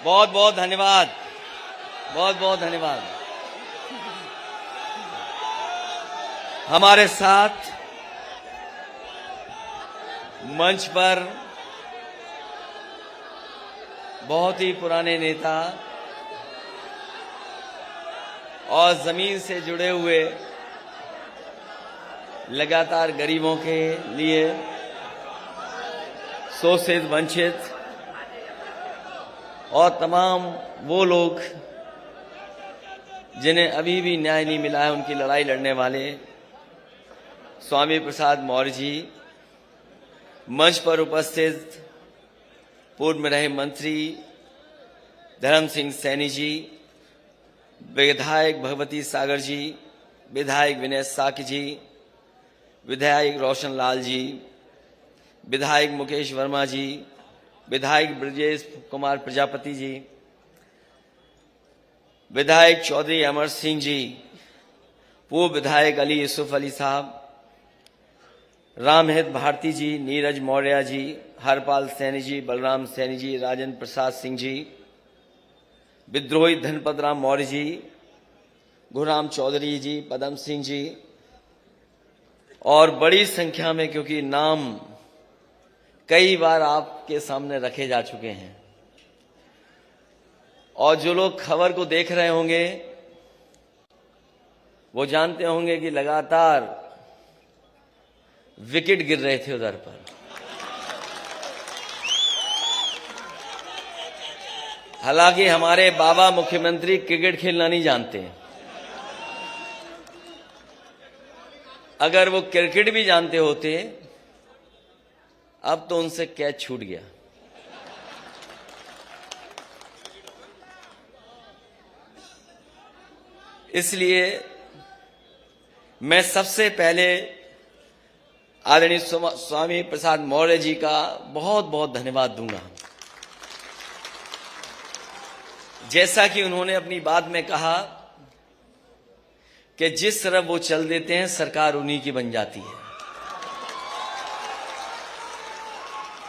बहुत बहुत धन्यवाद, बहुत बहुत धन्यवाद। हमारे साथ मंच पर बहुत ही पुराने नेता और जमीन से जुड़े हुए, लगातार गरीबों के लिए, शोषित वंचित और तमाम वो लोग जिन्हें अभी भी न्याय नहीं मिला है, उनकी लड़ाई लड़ने वाले स्वामी प्रसाद मौर्य जी, मंच पर उपस्थित पूर्व में रहे मंत्री धर्म सिंह सैनी जी, विधायक भगवती सागर जी, विधायक विनय साकी जी, विधायक रोशन लाल जी, विधायक मुकेश वर्मा जी, विधायक ब्रजेश कुमार प्रजापति जी, विधायक चौधरी अमर सिंह जी, पूर्व विधायक अली यूसुफ अली साहब, रामहित भारती जी, नीरज मौर्य जी, हरपाल सैनी जी, बलराम सैनी जी, राजेंद्र प्रसाद सिंह जी, विद्रोही धनपत राम मौर्य जी, गुरुराम चौधरी जी, पदम सिंह जी, और बड़ी संख्या में, क्योंकि नाम कई बार आपके सामने रखे जा चुके हैं और जो लोग खबर को देख रहे होंगे वो जानते होंगे कि लगातार विकेट गिर रहे थे उधर पर। हालांकि हमारे बाबा मुख्यमंत्री क्रिकेट खेलना नहीं जानते। अगर वो क्रिकेट भी जानते होते अब तो उनसे कैच छूट गया। इसलिए मैं सबसे पहले आदरणीय स्वामी प्रसाद मौर्य जी का बहुत बहुत धन्यवाद दूंगा। जैसा कि उन्होंने अपनी बात में कहा कि जिस तरफ वो चल देते हैं सरकार उन्हीं की बन जाती है,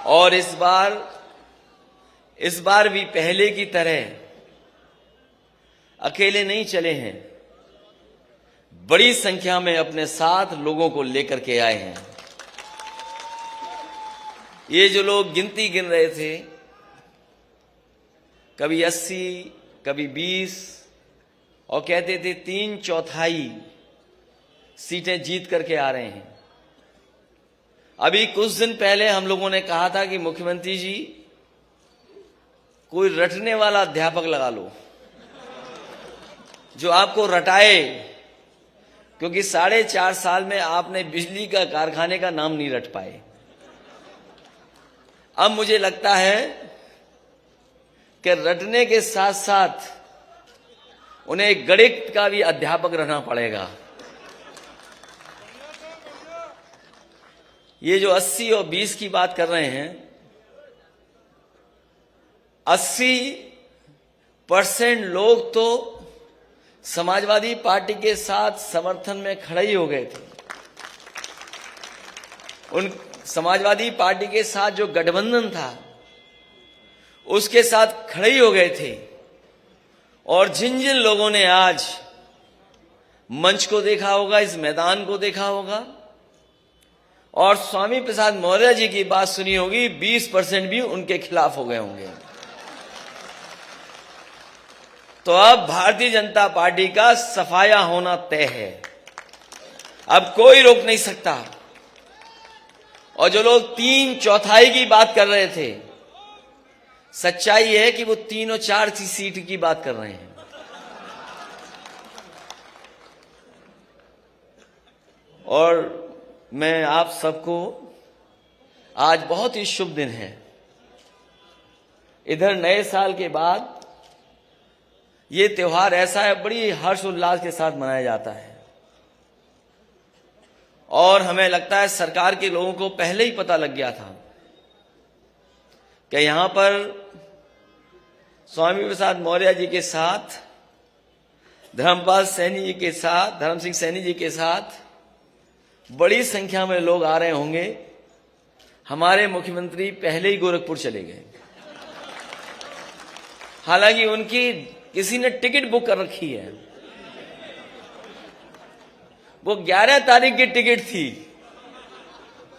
और इस बार भी पहले की तरह अकेले नहीं चले हैं, बड़ी संख्या में अपने साथ लोगों को लेकर के आए हैं। ये जो लोग गिनती गिन रहे थे, कभी 80, कभी 20, और कहते थे 3/4 सीटें जीत करके आ रहे हैं। अभी कुछ दिन पहले हम लोगों ने कहा था कि मुख्यमंत्री जी कोई रटने वाला अध्यापक लगा लो जो आपको रटाए, क्योंकि 4.5 साल में आपने बिजली का कारखाने का नाम नहीं रट पाए। अब मुझे लगता है कि रटने के साथ साथ उन्हें गणित का भी अध्यापक रहना पड़ेगा। ये जो 80 और 20 की बात कर रहे हैं, 80% लोग तो समाजवादी पार्टी के साथ समर्थन में खड़े ही हो गए थे। उन समाजवादी पार्टी के साथ जो गठबंधन था उसके साथ खड़े ही हो गए थे। और जिन जिन लोगों ने आज मंच को देखा होगा, इस मैदान को देखा होगा और स्वामी प्रसाद मौर्य जी की बात सुनी होगी, 20% भी उनके खिलाफ हो गए होंगे। तो अब भारतीय जनता पार्टी का सफाया होना तय है, अब कोई रोक नहीं सकता। और जो लोग 3/4 की बात कर रहे थे, सच्चाई है कि वो 3 और 4 की सीट की बात कर रहे हैं। और मैं आप सबको, आज बहुत ही शुभ दिन है। इधर नए साल के बाद ये त्योहार ऐसा है, बड़ी हर्षोल्लास के साथ मनाया जाता है। और हमें लगता है सरकार के लोगों को पहले ही पता लग गया था कि यहां पर स्वामी प्रसाद मौर्य जी के साथ, धर्मपाल सैनी जी के साथ, धर्म सिंह सैनी जी के साथ बड़ी संख्या में लोग आ रहे होंगे। हमारे मुख्यमंत्री पहले ही गोरखपुर चले गए। हालांकि उनकी किसी ने टिकट बुक कर रखी है, वो 11 तारीख की टिकट थी,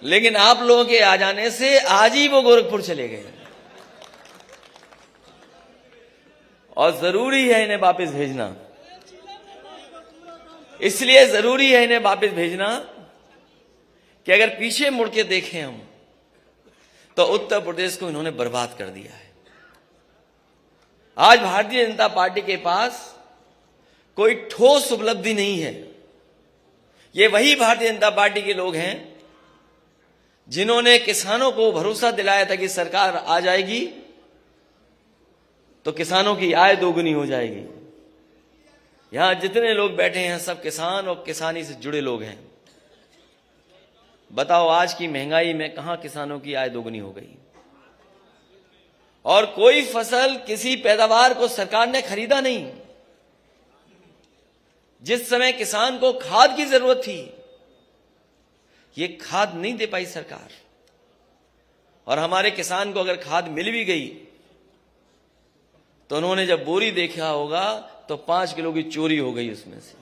लेकिन आप लोगों के आ जाने से आज ही वो गोरखपुर चले गए। और जरूरी है इन्हें वापस भेजना, इसलिए जरूरी है इन्हें वापस भेजना कि अगर पीछे मुड़ के देखें हम तो उत्तर प्रदेश को इन्होंने बर्बाद कर दिया है। आज भारतीय जनता पार्टी के पास कोई ठोस उपलब्धि नहीं है। ये वही भारतीय जनता पार्टी के लोग हैं जिन्होंने किसानों को भरोसा दिलाया था कि सरकार आ जाएगी तो किसानों की आय दोगुनी हो जाएगी। यहां जितने लोग बैठे हैं सब किसान और किसानी से जुड़े लोग हैं। बताओ आज की महंगाई में कहां किसानों की आय दोगुनी हो गई? और कोई फसल, किसी पैदावार को सरकार ने खरीदा नहीं। जिस समय किसान को खाद की जरूरत थी, ये खाद नहीं दे पाई सरकार। और हमारे किसान को अगर खाद मिल भी गई तो उन्होंने जब बोरी देखा होगा तो 5 किलो की चोरी हो गई उसमें से।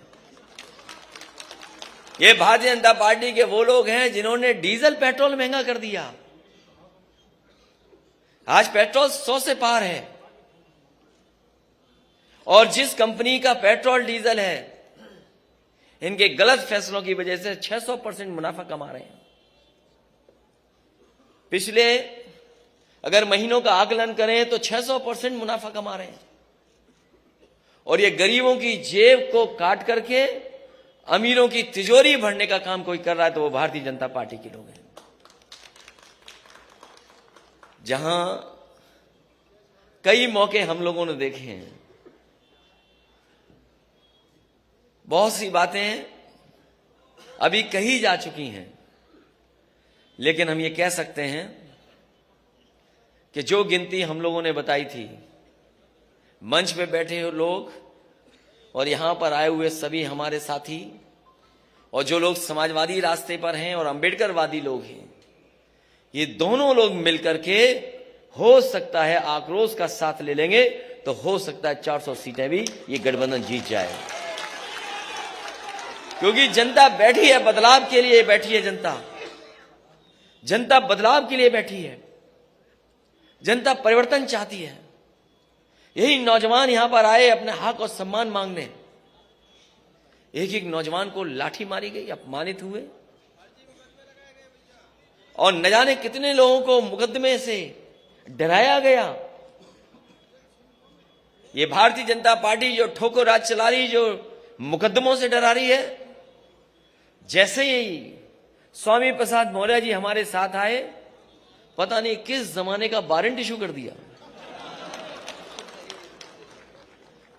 ये भारतीय जनता पार्टी के वो लोग हैं जिन्होंने डीजल पेट्रोल महंगा कर दिया। आज पेट्रोल 100 से पार है और जिस कंपनी का पेट्रोल डीजल है, इनके गलत फैसलों की वजह से 600% मुनाफा कमा रहे हैं। पिछले अगर महीनों का आकलन करें तो 600% मुनाफा कमा रहे हैं। और ये गरीबों की जेब को काट करके अमीरों की तिजोरी भरने का काम कोई कर रहा है तो वो भारतीय जनता पार्टी के लोग हैं। जहां कई मौके हम लोगों ने देखे हैं, बहुत सी बातें अभी कही जा चुकी हैं, लेकिन हम ये कह सकते हैं कि जो गिनती हम लोगों ने बताई थी, मंच पे बैठे हुए लोग और यहां पर आए हुए सभी हमारे साथी और जो लोग समाजवादी रास्ते पर हैं और अंबेडकरवादी लोग हैं, ये दोनों लोग मिलकर के हो सकता है आक्रोश का साथ ले लेंगे तो हो सकता है 400 सीटें भी ये गठबंधन जीत जाए। क्योंकि जनता बैठी है बदलाव के लिए, बैठी है जनता बदलाव के लिए बैठी है। जनता परिवर्तन चाहती है। यही नौजवान यहां पर आए अपने हक और सम्मान मांगने। एक एक नौजवान को लाठी मारी गई, अपमानित हुए और न जाने कितने लोगों को मुकदमे से डराया गया। ये भारतीय जनता पार्टी जो ठोकर राज चला रही, जो मुकदमों से डरा रही है, जैसे ही स्वामी प्रसाद मौर्य जी हमारे साथ आए, पता नहीं किस जमाने का वारंट इशू कर दिया,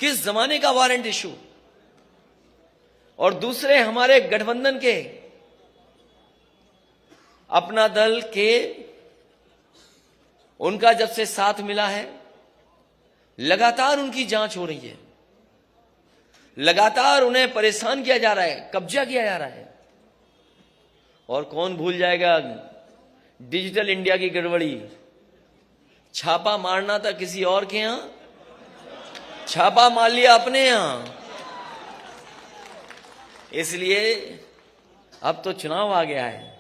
किस जमाने का वारंट इशू। और दूसरे हमारे गठबंधन के अपना दल के, उनका जब से साथ मिला है, लगातार उनकी जांच हो रही है, लगातार उन्हें परेशान किया जा रहा है, कब्जा किया जा रहा है। और कौन भूल जाएगा डिजिटल इंडिया की गड़बड़ी। छापा मारना था किसी और के यहां, छापा मार लिया अपने यहां। इसलिए अब तो चुनाव आ गया है।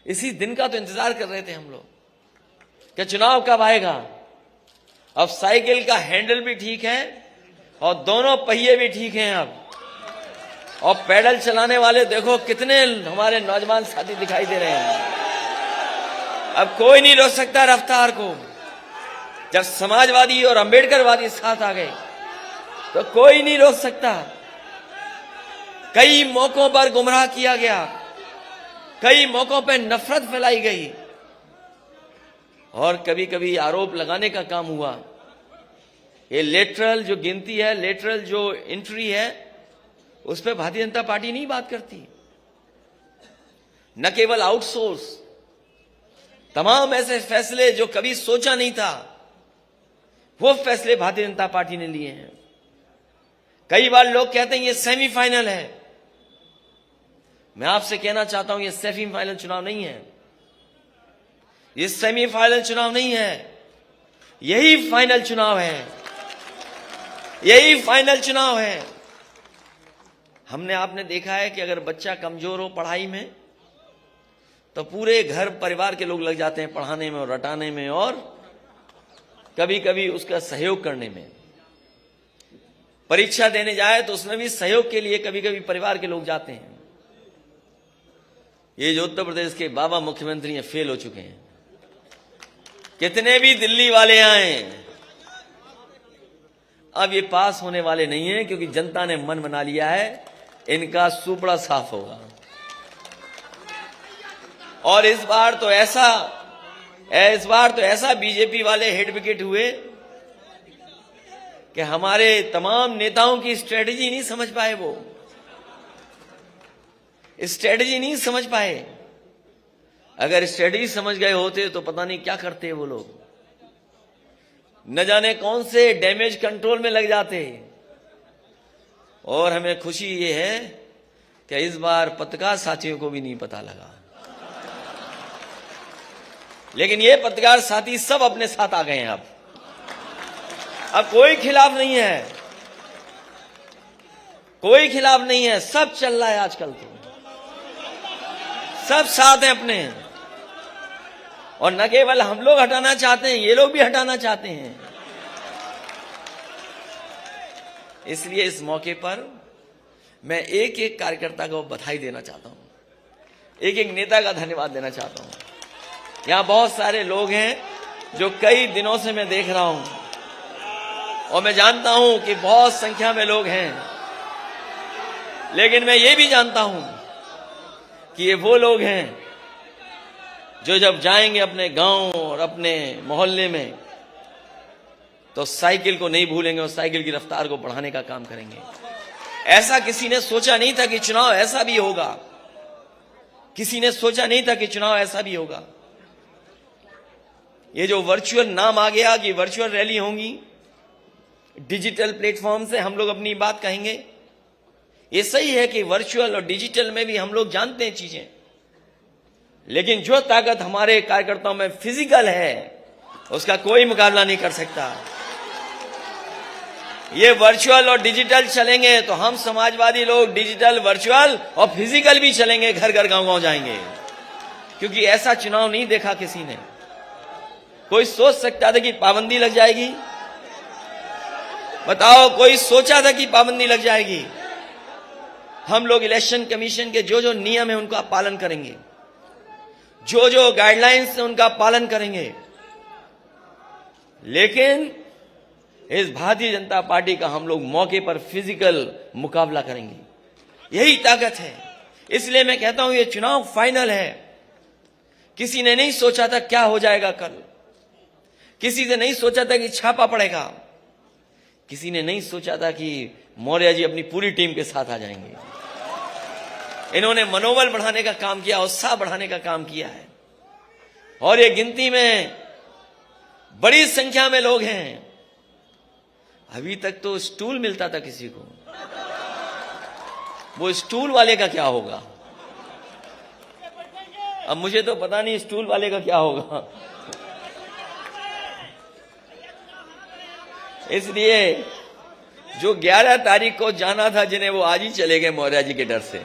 इसी दिन का तो इंतजार कर रहे थे हम लोग कि चुनाव कब आएगा। अब साइकिल का हैंडल भी ठीक है और दोनों पहिए भी ठीक हैं अब। और पैडल चलाने वाले देखो कितने हमारे नौजवान साथी दिखाई दे रहे हैं। अब कोई नहीं रोक सकता रफ्तार को। जब समाजवादी और अंबेडकरवादी साथ आ गए तो कोई नहीं रोक सकता। कई मौकों पर गुमराह किया गया, कई मौकों पर नफरत फैलाई गई और कभी कभी आरोप लगाने का काम हुआ। ये लेटरल जो गिनती है, लेटरल जो एंट्री है, उस पर भारतीय जनता पार्टी नहीं बात करती। न केवल आउटसोर्स, तमाम ऐसे फैसले जो कभी सोचा नहीं था, वो फैसले भारतीय जनता पार्टी ने लिए हैं। कई बार लोग कहते हैं ये सेमीफाइनल है। मैं आपसे कहना चाहता हूं ये सेमीफाइनल चुनाव नहीं है, ये सेमीफाइनल चुनाव नहीं है, यही फाइनल चुनाव है। यही फाइनल चुनाव है। हमने आपने देखा है कि अगर बच्चा कमजोर हो पढ़ाई में तो पूरे घर परिवार के लोग लग जाते हैं पढ़ाने में और रटाने में और कभी कभी उसका सहयोग करने में। परीक्षा देने जाए तो उसमें भी सहयोग के लिए कभी कभी परिवार के लोग जाते हैं। ये जो उत्तर प्रदेश के बाबा मुख्यमंत्री हैं फेल हो चुके हैं। कितने भी दिल्ली वाले आए अब ये पास होने वाले नहीं है, क्योंकि जनता ने मन बना लिया है इनका सुपड़ा साफ होगा। और इस बार तो ऐसा बीजेपी वाले हेड विकेट हुए कि हमारे तमाम नेताओं की स्ट्रेटजी नहीं समझ पाए। वो स्ट्रेटजी नहीं समझ पाए। अगर स्ट्रेटजी समझ गए होते तो पता नहीं क्या करते वो लोग, न जाने कौन से डैमेज कंट्रोल में लग जाते। और हमें खुशी ये है कि इस बार पत्रकार साथियों को भी नहीं पता लगा, लेकिन ये पत्रकार साथी सब अपने साथ आ गए हैं। अब कोई खिलाफ नहीं है, कोई खिलाफ नहीं है, सब चल रहा है आजकल तो, सब साथ हैं अपने। और न केवल हम लोग हटाना चाहते हैं, ये लोग भी हटाना चाहते हैं। इसलिए इस मौके पर मैं एक एक कार्यकर्ता को बधाई देना चाहता हूं, एक एक नेता का धन्यवाद देना चाहता हूं। यहां बहुत सारे लोग हैं जो कई दिनों से मैं देख रहा हूं, और मैं जानता हूं कि बहुत संख्या में लोग हैं, लेकिन मैं ये भी जानता हूं कि ये वो लोग हैं जो जब जाएंगे अपने गांव और अपने मोहल्ले में तो साइकिल को नहीं भूलेंगे और साइकिल की रफ्तार को बढ़ाने का काम करेंगे। ऐसा किसी ने सोचा नहीं था कि चुनाव ऐसा भी होगा, किसी ने सोचा नहीं था कि चुनाव ऐसा भी होगा। ये जो वर्चुअल नाम आ गया कि वर्चुअल रैली होंगी, डिजिटल प्लेटफॉर्म से हम लोग अपनी बात कहेंगे, ये सही है कि वर्चुअल और डिजिटल में भी हम लोग जानते हैं चीजें, लेकिन जो ताकत हमारे कार्यकर्ताओं में फिजिकल है उसका कोई मुकाबला नहीं कर सकता। ये वर्चुअल और डिजिटल चलेंगे तो हम समाजवादी लोग डिजिटल, वर्चुअल और फिजिकल भी चलेंगे, घर घर गांव गांव जाएंगे, क्योंकि ऐसा चुनाव नहीं देखा किसी ने। कोई सोच सकता था कि पाबंदी लग जाएगी? बताओ, कोई सोचा था कि पाबंदी लग जाएगी? हम लोग इलेक्शन कमीशन के जो जो नियम है उनका पालन करेंगे, जो जो गाइडलाइंस है उनका पालन करेंगे, लेकिन इस भारतीय जनता पार्टी का हम लोग मौके पर फिजिकल मुकाबला करेंगे। यही ताकत है। इसलिए मैं कहता हूं ये चुनाव फाइनल है। किसी ने नहीं सोचा था क्या हो जाएगा कल, किसी ने नहीं सोचा था कि छापा पड़ेगा, किसी ने नहीं सोचा था कि मौर्य जी अपनी पूरी टीम के साथ आ जाएंगे। इन्होंने मनोबल बढ़ाने का काम किया, उत्साह बढ़ाने का काम किया है। और ये गिनती में बड़ी संख्या में लोग हैं। अभी तक तो स्टूल मिलता था किसी को, वो स्टूल वाले का क्या होगा? अब मुझे तो पता नहीं स्टूल वाले का क्या होगा। इसलिए जो 11 तारीख को जाना था जिन्हें, वो आज ही चले गए मौर्य जी के डर से।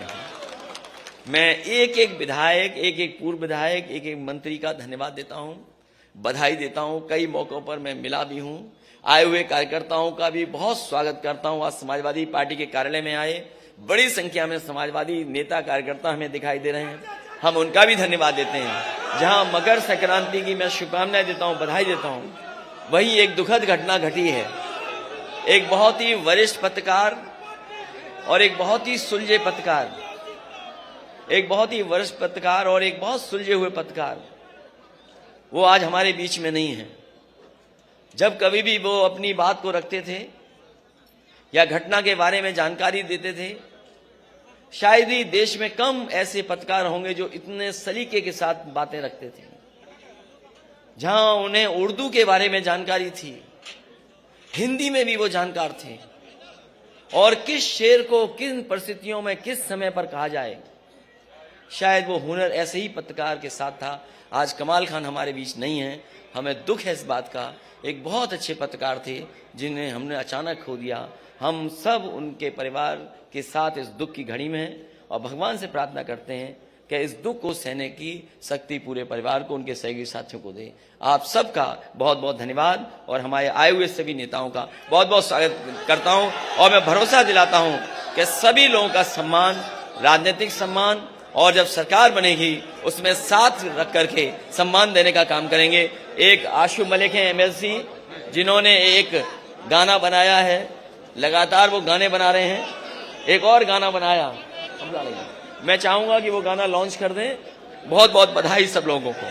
मैं एक एक विधायक, एक एक पूर्व विधायक, एक एक मंत्री का धन्यवाद देता हूं, बधाई देता हूं। कई मौकों पर मैं मिला भी हूं। आए हुए कार्यकर्ताओं का भी बहुत स्वागत करता हूं। आज समाजवादी पार्टी के कार्यालय में आए बड़ी संख्या में समाजवादी नेता कार्यकर्ता हमें दिखाई दे रहे हैं, हम उनका भी धन्यवाद देते हैं। जहां मकर संक्रांति की मैं शुभकामनाएं देता हूं, बधाई देता हूं, वही एक दुखद घटना घटी है। एक बहुत ही वरिष्ठ पत्रकार और एक बहुत ही सुलझे पत्रकार, एक बहुत ही वरिष्ठ पत्रकार और एक बहुत सुलझे हुए पत्रकार, वो आज हमारे बीच में नहीं है। जब कभी भी वो अपनी बात को रखते थे या घटना के बारे में जानकारी देते थे, शायद ही देश में कम ऐसे पत्रकार होंगे जो इतने सलीके के साथ बातें रखते थे। जहां उन्हें उर्दू के बारे में जानकारी थी, हिंदी में भी वो जानकार थे, और किस शेर को किन परिस्थितियों में किस समय पर कहा जाए शायद वो हुनर ऐसे ही पत्रकार के साथ था। आज कमाल खान हमारे बीच नहीं है, हमें दुख है इस बात का। एक बहुत अच्छे पत्रकार थे जिन्हें हमने अचानक खो दिया। हम सब उनके परिवार के साथ इस दुख की घड़ी में हैं और भगवान से प्रार्थना करते हैं कि इस दुख को सहने की शक्ति पूरे परिवार को, उनके सहयोगी साथियों को दे। आप सबका बहुत बहुत धन्यवाद और हमारे आए हुए सभी नेताओं का बहुत बहुत स्वागत करता हूं और मैं भरोसा दिलाता हूं कि सभी लोगों का सम्मान, राजनीतिक सम्मान, और जब सरकार बनेगी उसमें साथ रख करके सम्मान देने का काम करेंगे। एक आशु मलिक हैं एमएलसी, जिन्होंने एक गाना बनाया है, लगातार वो गाने बना रहे हैं। एक और गाना बनाया, मैं चाहूंगा कि वो गाना लॉन्च कर दें। बहुत बहुत बधाई सब लोगों को।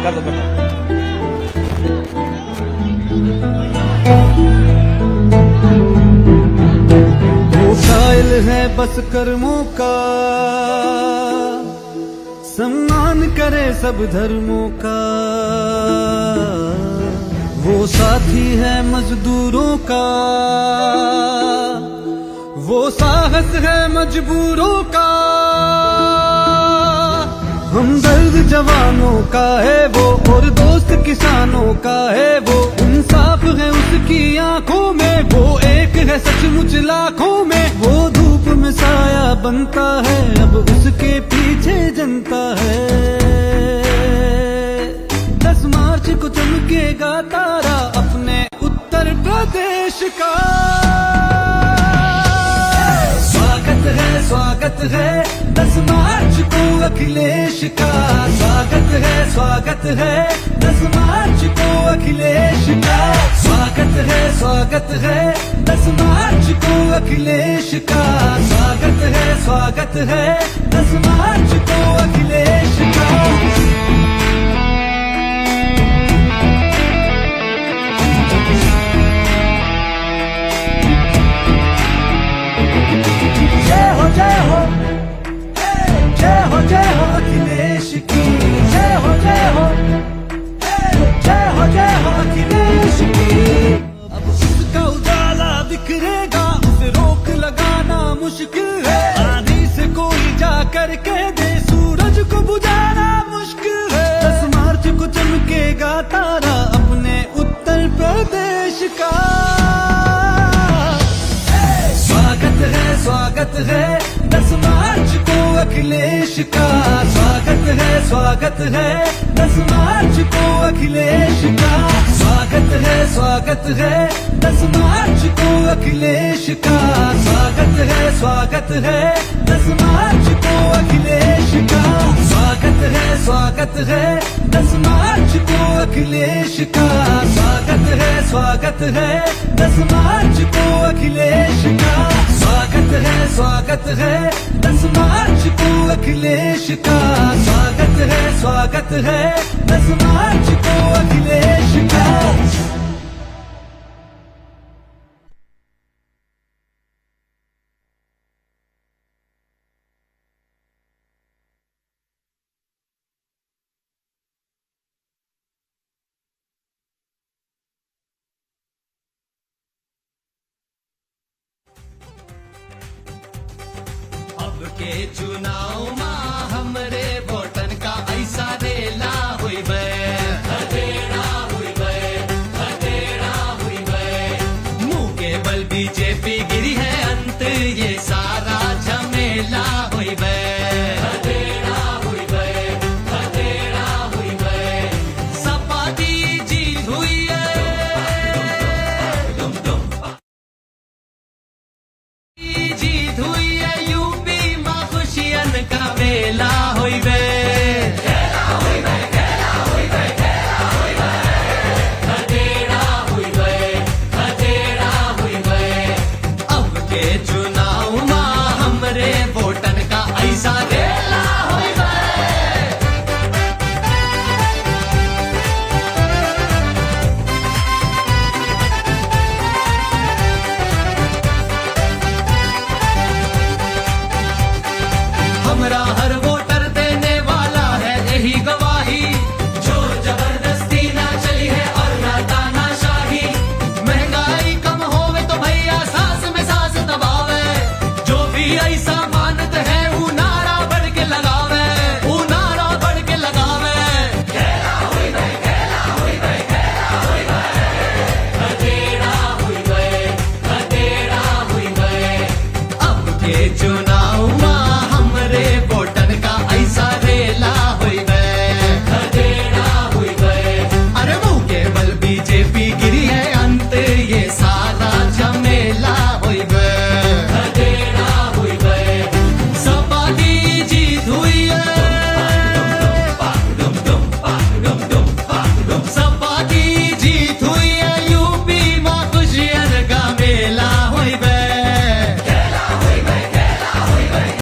कर दो। कायल है बस कर्मों का, सम्मान करे सब धर्मों का। वो साथी है मजदूरों का, वो साहस है मजबूरों का। हमदर्द जवानों का है वो, और दोस्त किसानों का है वो। इंसाफ है उसकी आंखों में, वो एक है सचमुच लाखों में। वो धूप में साया बनता है, अब उसके पीछे जनता है। 10 मार्च को चमकेगा तारा अपने उत्तर प्रदेश का। स्वागत है 10 मार्च को अखिलेश का। स्वागत है 10 मार्च को अखिलेश का। स्वागत है 10 मार्च को अखिलेश का। स्वागत है 10 मार्च को अखिलेश का। जय हो अखिलेश की, जय हो अखिलेश की। अब उसका उजाला बिखरेगा, उसे रोक लगाना मुश्किल है। आंधी से कोई जा कर कह दे, सूरज को बुझाना मुश्किल है। 10 मार्च को चमकेगा तारा अपने उत्तर प्रदेश का। स्वागत है 10 मार्च को अखिलेश का। स्वागत है 10 मार्च को अखिलेश का। स्वागत है 10 मार्च को अखिलेश का। स्वागत है 10 मार्च को अखिलेश का। स्वागत है 10 मार्च को अखिलेश का। स्वागत है 10 मार्च को अखिलेश का। स्वागत है 10 मार्च को अखिलेश का। स्वागत है 10 मार्च को अखिलेश का। अब के चुनाव मा हमरे वोटन का ऐसा रेला हुई बे, हदेड़ा हुई बे। मुंह के बल बीजेपी गिरी है अंत, ये सारा झमेला हुई बे, हदेड़ा हुई बे। सपा दी जीत हुई है, जीत हुई है। यूपी मां खुशियन का मेला हुई बे, हदेड़ा हुई बे। अब के चुनाव मां हमरे वोटन चुनाव